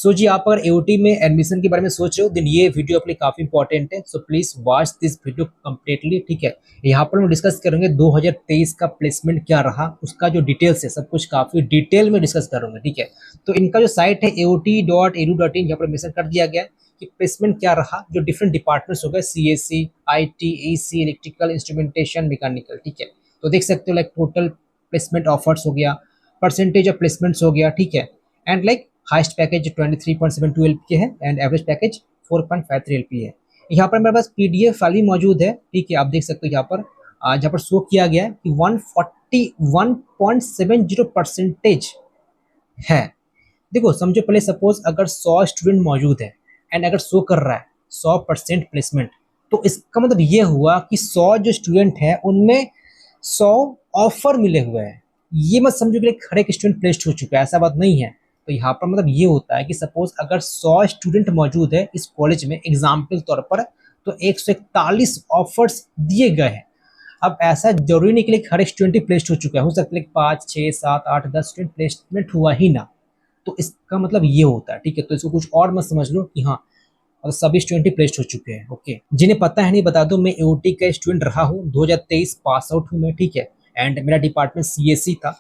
सो जी, आप अगर एओटी में एडमिशन के बारे में सोच रहे हो देन ये वीडियो अपने काफी इंपॉर्टेंट है। So please watch this video completely, ठीक है। यहाँ पर हम डिस्कस करेंगे 2023 का प्लेसमेंट क्या रहा, उसका जो डिटेल्स है सब कुछ काफी डिटेल में डिस्कस करूंगा, ठीक है। तो इनका जो साइट है aot.edu.in, यहाँ पर मेंशन कर दिया गया है कि प्लेसमेंट क्या रहा, जो डिफरेंट डिपार्टमेंट्स हो गए, CSC, IT, AC, electrical, instrumentation, mechanical, ठीक है। तो देख सकते हो लाइक टोटल प्लेसमेंट ऑफर्स हो गया, परसेंटेज ऑफ प्लेसमेंट्स हो गया, ठीक है। And like highest package 23.72 LP है एंड एवरेज पैकेज 4.53 एलपी है। यहाँ पर मेरे पास पीडीएफ फाइल भी मौजूद है, ठीक है। आप देख सकते हो यहाँ पर जहाँ पर शो किया गया है कि 141.70% है। देखो समझो, पहले सपोज अगर 100 स्टूडेंट मौजूद है एंड अगर शो कर रहा है 100% प्लेसमेंट, तो इसका मतलब ये हुआ कि 100 जो स्टूडेंट है उनमें 100 ऑफर मिले हुए हैं। ये मत समझो कि हर एक स्टूडेंट प्लेस्ड हो चुका है, ऐसा बात नहीं है। तो यहाँ पर मतलब ये होता है कि सपोज अगर 100 स्टूडेंट मौजूद है इस कॉलेज में एग्जाम्पल तौर पर, तो 141 ऑफर्स दिए गए हैं। अब ऐसा जरूरी नहीं कि हर एक स्टूडेंट ही प्लेस्ड हो चुका है, हो सकता है 5, 6, 7, 8, 10 स्टूडेंट प्लेसमेंट हुआ ही ना। तो इसका मतलब ये होता है, ठीक है। तो इसको कुछ और मत समझ लो कि हाँ और सभी स्टूडेंट ही प्लेस्ड हो चुके हैं, ओके। जिन्हें पता है नहीं बता दो, मैं एओटी का स्टूडेंट रहा हूँ, 2023 पास आउट हूँ मैं, ठीक है। एंड मेरा डिपार्टमेंट सीएससी था।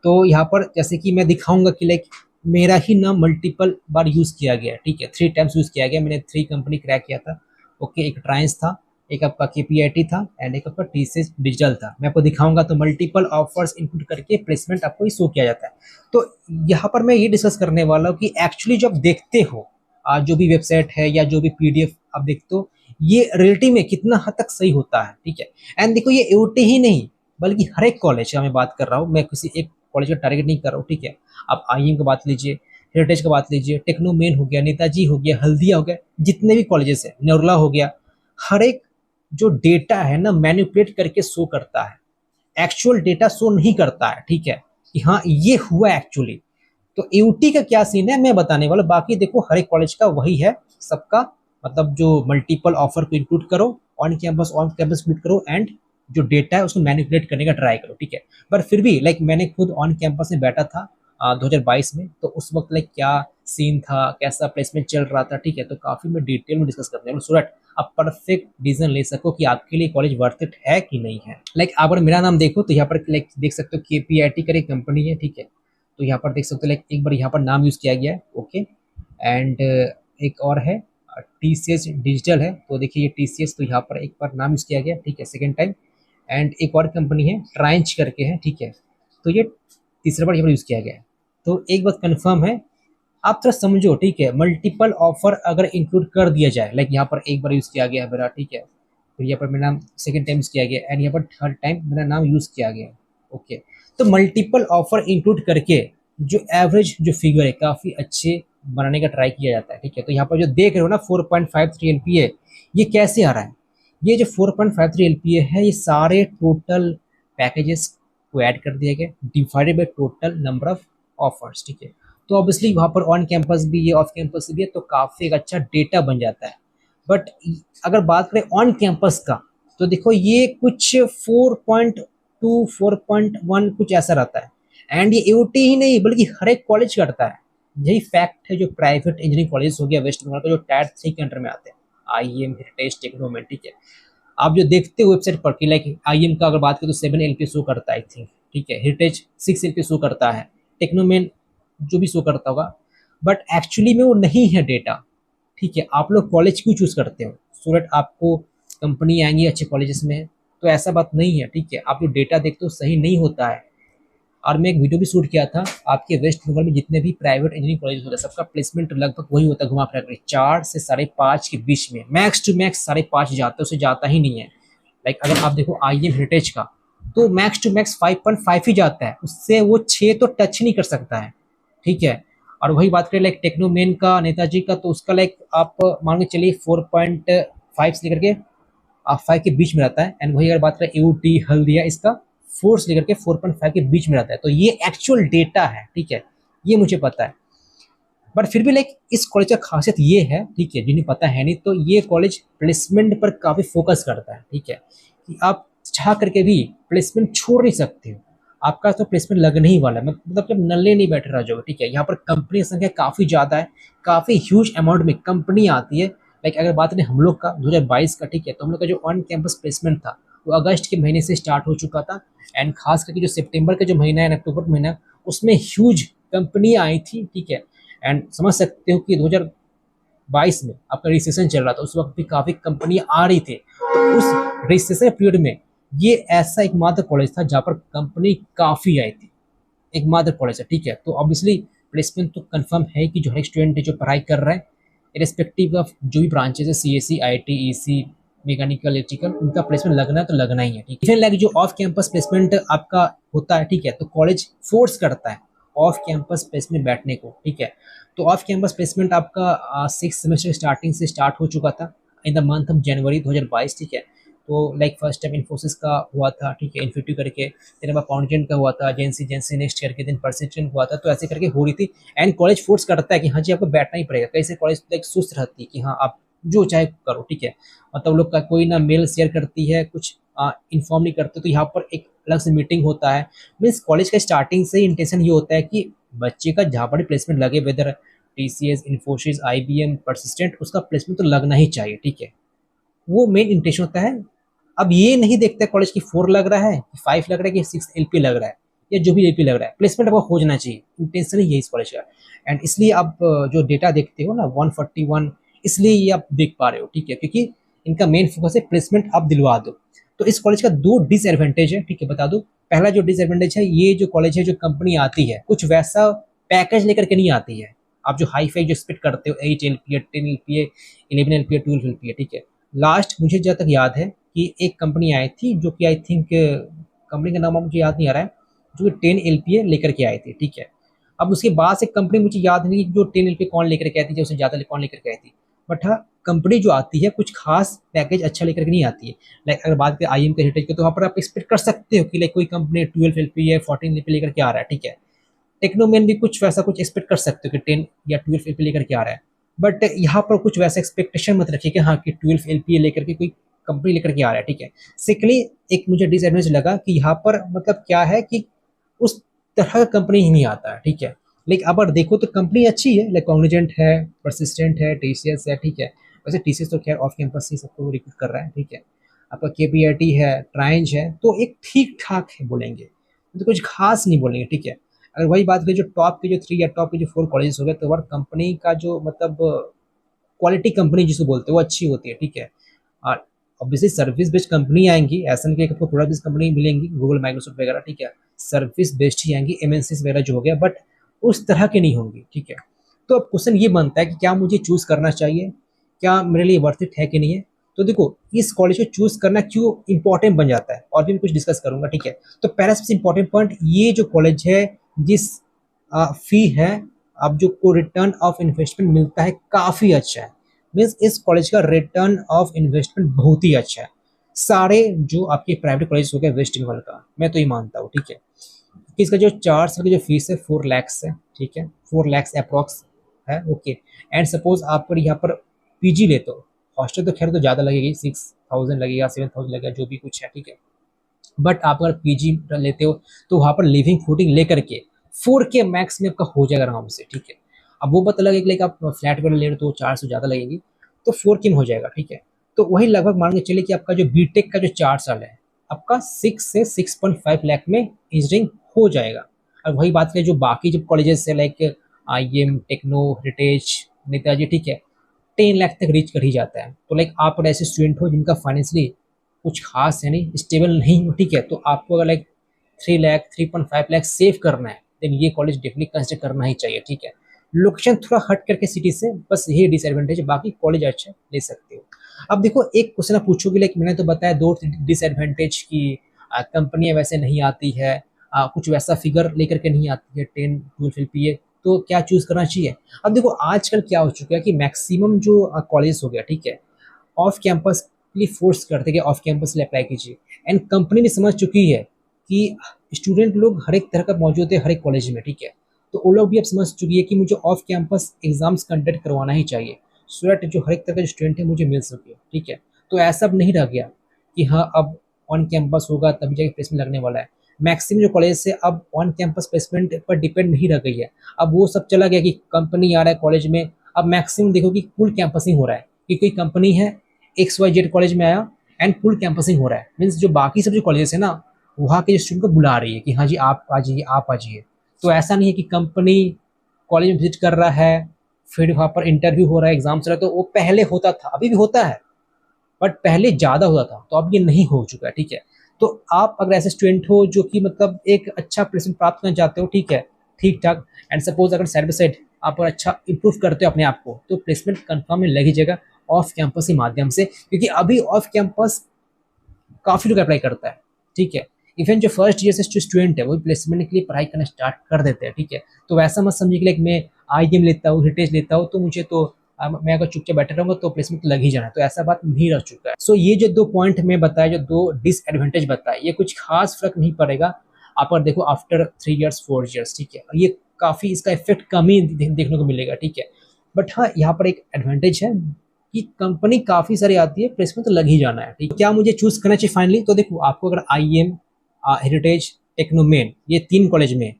तो यहाँ पर जैसे कि मैं दिखाऊंगा कि लाइक मेरा ही नाम मल्टीपल बार यूज किया गया, ठीक है। 3 टाइम्स यूज किया गया, मैंने 3 कंपनी क्रैक किया था, ओके। एक ट्रांस था, एक आपका केपीआईटी था एंड एक आपका टीसीएस डिजिटल था। मैं आपको दिखाऊंगा तो मल्टीपल ऑफर्स इनपुट करके प्लेसमेंट आपको शो किया जाता है। तो यहाँ पर मैं ये डिस्कस करने वाला हूँ कि एक्चुअली जब देखते हो जो भी वेबसाइट है या जो भी पीडीएफ आप देखते हो, ये रियलिटी में कितना हद तक सही होता है, ठीक है। एंड देखो ये एओटी ही नहीं बल्कि हर एक कॉलेज का मैं बात कर रहा हूँ, मैं किसी एक कॉलेज का टारगेट नहीं कर रहा हूँ, ठीक है। आप आईएम का बात लीजिए, हेरिटेज का बात लीजिए, टेक्नोमेन हो गया, नेताजी हो गया, हल्दिया हो गया, जितने भी कॉलेजेस है, नेरुला हो गया, हर एक जो डेटा है ना मैनिपुलेट करके शो करता है, एक्चुअल डेटा शो नहीं करता है, ठीक है, कि हाँ ये हुआ एक्चुअली। तो एयूटी का क्या सीन है मैं बताने वाला, बाकी देखो हर एक कॉलेज का वही है सबका, मतलब जो मल्टीपल ऑफर को इंक्लूड करो, ऑन कैंपस इंक्लूड करो एंड जो डेटा है उसको मैनिपुलेट करने का ट्राई करो, ठीक है। पर फिर भी लाइक मैंने खुद ऑन कैंपस में बैठा था 2022 में, तो उस वक्त लाइक क्या सीन था, कैसा प्लेसमेंट चल रहा था, ठीक है। तो काफी मैं डिटेल में डिस्कस करने वाला सो दैट आप परफेक्ट डिसीजन ले सको कि आपके लिए कॉलेज वर्थ इट है कि नहीं है। लाइक अगर मेरा नाम देखो तो यहाँ पर लाइक देख सकते हो केपीआईटी का एक कंपनी है, ठीक है। तो यहाँ पर देख सकते हो लाइक एक बार यहाँ पर नाम यूज किया गया है, ओके। एंड एक और है टीसीएस डिजिटल है, तो देखिए ये टीसीएस, तो यहाँ पर एक बार नाम यूज किया गया, ठीक है, सेकेंड टाइम। एंड एक और कंपनी है ट्रांच करके है, ठीक है। तो ये तीसरा बार यहाँ पर यूज किया गया है। तो एक बात कंफर्म है, आप थोड़ा समझो, ठीक है। मल्टीपल ऑफर अगर इंक्लूड कर दिया जाए, लाइक यहाँ पर एक बार यूज किया गया है मेरा, ठीक है, फिर यहाँ पर मेरा नाम सेकेंड टाइम यूज किया गया एंड यहाँ पर थर्ड टाइम मेरा नाम यूज किया गया, ओके। तो मल्टीपल ऑफर इंक्लूड करके जो एवरेज जो फिगर है काफी अच्छे बनाने का ट्राई किया जाता है, ठीक है। तो यहाँ पर जो देख रहे हो ना 4.53 एलपीए, ये कैसे आ रहा है? ये जो 4.53 एलपीए है ये सारे टोटल पैकेजेस को ऐड कर दिया गया divided by total number of offers, ठीक है। तो ऑब्वियसली वहाँ पर ऑन कैंपस भी है, ऑफ कैंपस भी है, तो काफ़ी एक अच्छा डेटा बन जाता है। बट अगर बात करें ऑन कैंपस का, तो देखो ये कुछ 4.2 4.1 कुछ ऐसा रहता है। एंड ये एओटी ही नहीं बल्कि हर एक कॉलेज करता है। यही फैक्ट है जो प्राइवेट इंजीनियरिंग कॉलेज हो गया वेस्ट बंगाल का, जो टायर 3 के अंडर में आते हैं, आईएम, हेरिटेज, टेक्नोमेन, ठीक है। आप जो देखते हो वेबसाइट पर कि लाइक आईएम का अगर बात करें तो 7 एलपी शो करता है आई थिंक, ठीक है। हेरिटेज 6 एलपी शो करता है, टेक्नोमेन जो भी शो करता होगा, बट एक्चुअली में वो नहीं है डेटा, ठीक है। आप लोग कॉलेज क्यों चूज करते हो? सो दैट आपको कंपनी आएंगी अच्छे कॉलेजेस में, तो ऐसा बात नहीं है, ठीक है। आप जो डेटा देखते हो सही नहीं होता है। और मैं एक वीडियो भी शूट किया था, आपके वेस्ट बंगाल में जितने भी प्राइवेट इंजीनियरिंग कॉलेज होते हैं सबका प्लेसमेंट लगभग वही होता है, घुमा फिरा कर 4 से 5.5 के बीच में, मैक्स टू मैक्स 5.5 जाता है, उससे जाता ही नहीं है। लाइक अगर आप देखो आईएम हेरिटेज का, तो मैक्स टू मैक्स 5.5 ही जाता है, उससे वो 6 तो टच नहीं कर सकता है, ठीक है। और वही बात करें लाइक टेक्नोमेन का, नेताजी का, तो उसका लाइक आप मान के चलिए 4.5 से लेकर के 5 के बीच में रहता है। एंड वही अगर बात करें यूटी हल्दिया, इसका 4 से लेकर के 4.5 के बीच में रहता है। तो ये एक्चुअल डेटा है, ठीक है, ये मुझे पता है। बट फिर भी लाइक इस कॉलेज का खासियत ये है, ठीक है, जिन्हें पता है नहीं, तो ये कॉलेज प्लेसमेंट पर काफ़ी फोकस करता है, ठीक है, कि आप चाह करके भी प्लेसमेंट छोड़ नहीं सकते हो। आपका तो प्लेसमेंट लगने ही वाला है, मतलब जब नल्ले नहीं बैठे रह जाओगे, ठीक है। यहाँ पर कंपनी की संख्या काफ़ी ज़्यादा है, काफ़ी ह्यूज अमाउंट में कंपनी आती है। लाइक अगर बात करें हम लोग का 2022 का, ठीक है, तो हम लोग का जो ऑन कैंपस प्लेसमेंट था वो अगस्त के महीने से स्टार्ट हो चुका था। एंड खास करके जो सितंबर का जो महीना है, अक्टूबर का महीना, उसमें ह्यूज कंपनी आई थी, ठीक है। एंड समझ सकते हो कि 2022 में आपका रिसेशन चल रहा था, उस वक्त भी काफ़ी कंपनी आ रही थी। तो उस रिसेशन पीरियड में ये ऐसा एकमात्र कॉलेज था जहाँ पर कंपनी काफ़ी आई थी, एकमात्र कॉलेज है, ठीक है। तो ऑब्वियसली प्लेसमेंट तो कंफर्म है कि जो हर स्टूडेंट है जो पढ़ाई कर रहा है, इरेस्पेक्टिव ऑफ जो भी ब्रांचेज है, CSC, IT, EC, mechanical, electrical, उनका प्लेसमेंट लगना है तो लगना ही है, ठीक है। लाइक जो ऑफ कैंपस प्लेसमेंट आपका होता है, ठीक है, तो कॉलेज फोर्स करता है ऑफ कैंपस प्लेसमेंट बैठने को, ठीक है। तो ऑफ कैंपस प्लेसमेंट आपका 6 सेमेस्टर स्टार्टिंग से स्टार्ट हो चुका था in the month of January 2022, ठीक है। तो लाइक फर्स्ट टाइम इन्फोसिस का हुआ था, ठीक है, इन्फिनिटी करके, फिर अब कॉन्टिनेंट का हुआ था, जेंसी जेंसी नेक्स्ट करके, दिन परसिस्टेंट हुआ था, तो ऐसे करके हो रही थी। एंड कॉलेज फोर्स करता है कि हाँ जी आपको बैठना ही पड़ेगा। कैसे कॉलेज लाइक सुस्त रहती है कि हाँ आप जो चाहे करो, ठीक है। मतलब लोग का कोई ना मेल शेयर करती है, कुछ इन्फॉर्म नहीं करते, तो यहाँ पर एक अलग से मीटिंग होता है। मीन्स कॉलेज का स्टार्टिंग से ही इंटेंशन ये होता है कि बच्चे का जहाँ पर प्लेसमेंट लगे, whether TCS, Infosys, IBM, Persistent, उसका प्लेसमेंट तो लगना ही चाहिए, ठीक है। वो मेन इंटेंशन होता है। अब ये नहीं देखते कॉलेज की 4 लग रहा है कि 5 लग रहा है कि 6 एलपी लग रहा है, या जो भी एलपी लग रहा है, प्लेसमेंट आपको हो जाना चाहिए, इंटेंशन ही है इस कॉलेज का। एंड इसलिए आप जो डेटा देखते हो ना 141, इसलिए ये आप देख पा रहे हो, ठीक है, क्योंकि इनका मेन फोकस है प्लेसमेंट आप दिलवा दो। तो इस कॉलेज का 2 डिसएडवांटेज है, ठीक है, बता दो। पहला जो डिसएडवांटेज है, ये जो कॉलेज है, जो कंपनी आती है, कुछ वैसा पैकेज लेकर के नहीं आती है। आप जो हाई फाई जो एक्सपेक्ट करते हो, 8 एलपी, 10 एलपी, 11 एलपी, 12 एलपी, ठीक है। लास्ट मुझे जहाँ तक याद है कि एक कंपनी आई थी जो कि आई थिंक कंपनी का नाम मुझे याद नहीं आ रहा है, जो कि 10 एलपीए लेकर के आई थी, ठीक है। अब उसके बाद से कंपनी मुझे याद नहीं जो 10 एलपी कौन लेकर के आई थी, जो उससे ज़्यादा कौन लेकर के आई थी। बट हाँ, कंपनी जो आती है कुछ खास पैकेज अच्छा लेकर के नहीं आती है। लाइक अगर बात करें आईएम के हेरिटेज के, तो वहाँ पर आप एक्सपेक्ट कर सकते हो कि लाइक कोई कंपनी 12 एलपी या 14 एलपी लेकर के आ रहा है, ठीक है। टेक्नोमैन भी कुछ वैसा कुछ एक्सपेक्ट कर सकते हो कि 10 या 12 एलपी लेकर के आ रहा है। बट यहाँ पर कुछ वैसा एक्सपेक्टेशन मत रखिए कि हाँ कि 12 एलपी लेकर के कोई कंपनी लेकर के आ रहा है, ठीक है। सेकेंडली एक मुझे डिसएडवांटेज लगा कि यहाँ पर मतलब क्या है कि उस तरह का कंपनी ही नहीं आता है, ठीक है। लेकिन अगर देखो तो कंपनी अच्छी है, लाइक कॉग्निजेंट है, परसिस्टेंट है, टीसीएस है, ठीक है। वैसे टीसीएस तो खैर ऑफ कैंपस ही सबको रिक्रूट कर रहा है, ठीक है। आपका केपीआईटी है, ट्राइंज है, तो एक ठीक ठाक है बोलेंगे, तो कुछ खास नहीं बोलेंगे, ठीक है। अगर वही बात करें जो टॉप के जो 3 या टॉप के जो 4 कॉलेजेस हो गए, तो वह कंपनी का जो मतलब क्वालिटी कंपनी जिसको बोलते हैं वो अच्छी होती है, ठीक है। और ऑब्वियसली सर्विस बेस्ड कंपनी आएंगी, ऐसा नहीं कि आपको प्रोडक्ट बेस्ड कंपनी मिलेंगी, गूगल, माइक्रोसॉफ्ट वगैरह, ठीक है। सर्विस बेस्ड ही आएंगी, एमएनसीज वगैरह जो हो गया, बट उस तरह के नहीं होंगी, ठीक है। तो अब क्वेश्चन ये बनता है कि क्या मुझे चूज करना चाहिए, क्या मेरे लिए वर्थ इट है कि नहीं है। तो देखो इस कॉलेज को चूज करना क्यों इंपॉर्टेंट बन जाता है, और भी मैं कुछ डिस्कस करूंगा, ठीक है। तो पहला सबसे इंपॉर्टेंट पॉइंट, ये जो कॉलेज है, जिस फी है, अब जो को रिटर्न ऑफ इन्वेस्टमेंट मिलता है काफ़ी अच्छा है। मीन्स इस कॉलेज का रिटर्न ऑफ इन्वेस्टमेंट बहुत ही अच्छा है, सारे जो आपके प्राइवेट कॉलेज हो गए वेस्ट बंगाल का, मैं तो ये मानता हूँ, ठीक है। कि इसका जो 4 साल की जो फीस है 4 लैक्स है, ठीक है, 4 लैक्स अप्रॉक्स है, ओके। एंड सपोज आप पर यहाँ पर पीजी लेते हो, हॉस्टल तो खैर तो ज़्यादा लगेगी, 6,000 लगेगा, 7,000 लगेगा, जो भी कुछ है, ठीक है। बट आप अगर पीजी लेते हो तो वहाँ पर लिविंग फूडिंग लेकर के 4K मैक्स में आपका हो जाएगा आराम से, ठीक है। अब वो पता लगेगा कि आप फ्लैट वगैरह ले रहे हो तो 400 ज़्यादा लगेगी, तो 4K में हो जाएगा, ठीक है। तो वही लगभग मान के चलिए कि आपका जो बीटेक का जो 4 साल है, आपका 6 से 6.5 लाख में इंजीनियरिंग हो जाएगा। और वही बात करें जो बाकी जब कॉलेजेस है, like IEM, Techno, Heritage, Netaji, ठीक है, 10 लाख तक रीच कर ही जाता है। तो लाइक आप अगर ऐसे स्टूडेंट हो जिनका फाइनेंशियली कुछ खास है नहीं, स्टेबल नहीं हो, ठीक है, तो आपको अगर लाइक 3 लाख, 3.5 लाख सेव करना है, देन ये कॉलेज डेफिनेटली कंसिडर करना ही चाहिए, ठीक है। लोकेशन थोड़ा हट करके सिटी से, बस यही डिसएडवांटेज है, बाकी कॉलेज अच्छे ले सकते हो। अब देखो एक क्वेश्चन आप पूछोगे, लाइक मैंने तो बताया 2 डिसएडवांटेज की, कंपनियां वैसे नहीं आती है, कुछ वैसा फिगर लेकर के नहीं आती है, 10-12 LPA, तो क्या चूज करना चाहिए। अब देखो आजकल क्या हो चुका है कि मैक्सिमम जो कॉलेज हो गया, ठीक है, ऑफ कैंपस के लिए फोर्स करते कि ऑफ कैंपस के लिए अप्लाई कीजिए। एंड कंपनी भी समझ चुकी है कि स्टूडेंट लोग हर एक तरह का मौजूद है हर एक कॉलेज में, ठीक है। तो वो लोग भी अब समझ चुकी है कि मुझे ऑफ कैंपस एग्जाम्स कंडक्ट करवाना ही चाहिए, सो दैट जो हर एक तरह का स्टूडेंट है मुझे मिल सके, ठीक है। तो ऐसा अब नहीं रह गया कि हाँ अब ऑन कैंपस होगा तभी जाके प्लेसमेंट लगने वाला है। मैक्सिमम जो कॉलेज से अब ऑन कैंपस प्लेसमेंट पर डिपेंड नहीं रह गई है। अब वो सब चला गया कि कंपनी आ रहा है कॉलेज में। अब मैक्सिमम देखो कि फुल कैंपसिंग हो रहा है कि कोई कंपनी है XYZ कॉलेज में आया एंड फुल कैंपसिंग हो रहा है, मीन्स जो बाकी सब जो कॉलेजेस है ना वहाँ के स्टूडेंट को बुला रही है कि हाँ जी आप आ जाइए, आप आ जाइए। तो ऐसा नहीं है कि कंपनी कॉलेज में विजिट कर रहा है, फिर वहाँ पर इंटरव्यू हो रहा है, एग्जाम चल रहा है। तो वो पहले होता था, अभी भी होता है, बट पहले ज़्यादा होता था, तो अब ये नहीं हो चुका है, ठीक है। तो आप अगर ऐसे स्टूडेंट हो जो कि मतलब एक अच्छा प्लेसमेंट प्राप्त करना चाहते हो, ठीक है, ठीक ठाक, एंड सपोज अगर साइड बाई साइड आप और अच्छा इंप्रूव करते हो अपने आप को, तो प्लेसमेंट कंफर्म में लग ही जाएगा ऑफ कैंपस के माध्यम से, क्योंकि अभी ऑफ कैंपस काफ़ी लोग अप्लाई करता है, ठीक है। इवन जो फर्स्ट ईयर से जो स्टूडेंट है वो प्लेसमेंट के लिए पढ़ाई करना स्टार्ट कर देते हैं, ठीक है। तो वैसा मत समझिए कि लाइक मैं IIM लेता हूँ, हेरिटेज लेता हूँ, तो मुझे तो मैं अगर चुपचाप बैठा रहूंगा तो प्लेसमेंट लग ही जाना है, तो ऐसा बात नहीं रह चुका है। सो ये जो 2 पॉइंट मैं बताया, जो 2 डिसएडवांटेज बताए, ये कुछ खास फर्क नहीं पड़ेगा आप अगर देखो आफ्टर 3 ईयर्स 4 ईयर्स, ठीक है। ये काफ़ी इसका इफेक्ट कम ही देखने को मिलेगा, ठीक है। बट हाँ, यहाँ पर एक एडवांटेज है कि कंपनी काफ़ी सारी आती है, प्लेसमेंट तो लग ही जाना है, ठीक है। क्या मुझे चूज करना चाहिए फाइनली? तो देखो आपको अगर IIM, हेरिटेज, टेक्नोमेन, ये 3 कॉलेज में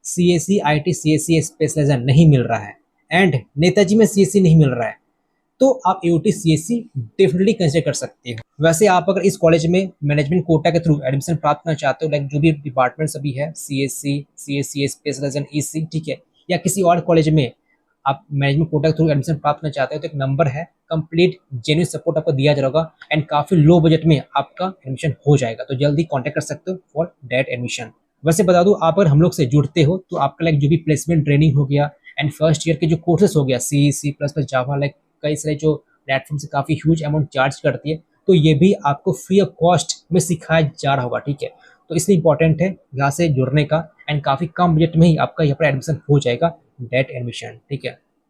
CSE IT CSE स्पेशलाइजेशन नहीं मिल रहा है एंड नेताजी में CSE नहीं मिल रहा है, तो आप AOT CSE डेफिनेटली कंसिडर कर सकते हो। वैसे आप अगर इस कॉलेज में मैनेजमेंट कोटा के थ्रू एडमिशन प्राप्त करना चाहते हो, लाइक जो भी डिपार्टमेंट्स अभी है CSE CSE स्पेशलाइजेशन EC, ठीक है, या किसी और कॉलेज में आप मैनेजमेंट कोटा के थ्रू एडमिशन प्राप्त करना चाहते हो, तो एक नंबर है, कंप्लीट जेन्युइन सपोर्ट आपको दिया जाएगा एंड काफ़ी लो बजट में आपका एडमिशन हो जाएगा। तो जल्दी कॉन्टैक्ट कर सकते हो फॉर डायरेक्ट एडमिशन। वैसे बता दूं, आप अगर हम लोग से जुड़ते हो तो आपका लाइक जो भी प्लेसमेंट ट्रेनिंग हो गया एंड फर्स्ट ईयर के जो कोर्सेस हो गया C++ जावा, लाइक कई सारे जो प्लेटफॉर्म से काफ़ी ह्यूज अमाउंट चार्ज करती है, तो ये भी आपको फ्री ऑफ कॉस्ट में सिखाया जा रहा होगा, ठीक है। तो इसलिए इंपॉर्टेंट है यहाँ से जुड़ने का एंड काफ़ी कम बजट में ही आपका यहाँ पर एडमिशन हो जाएगा, डायरेक्ट एडमिशन, ठीक है।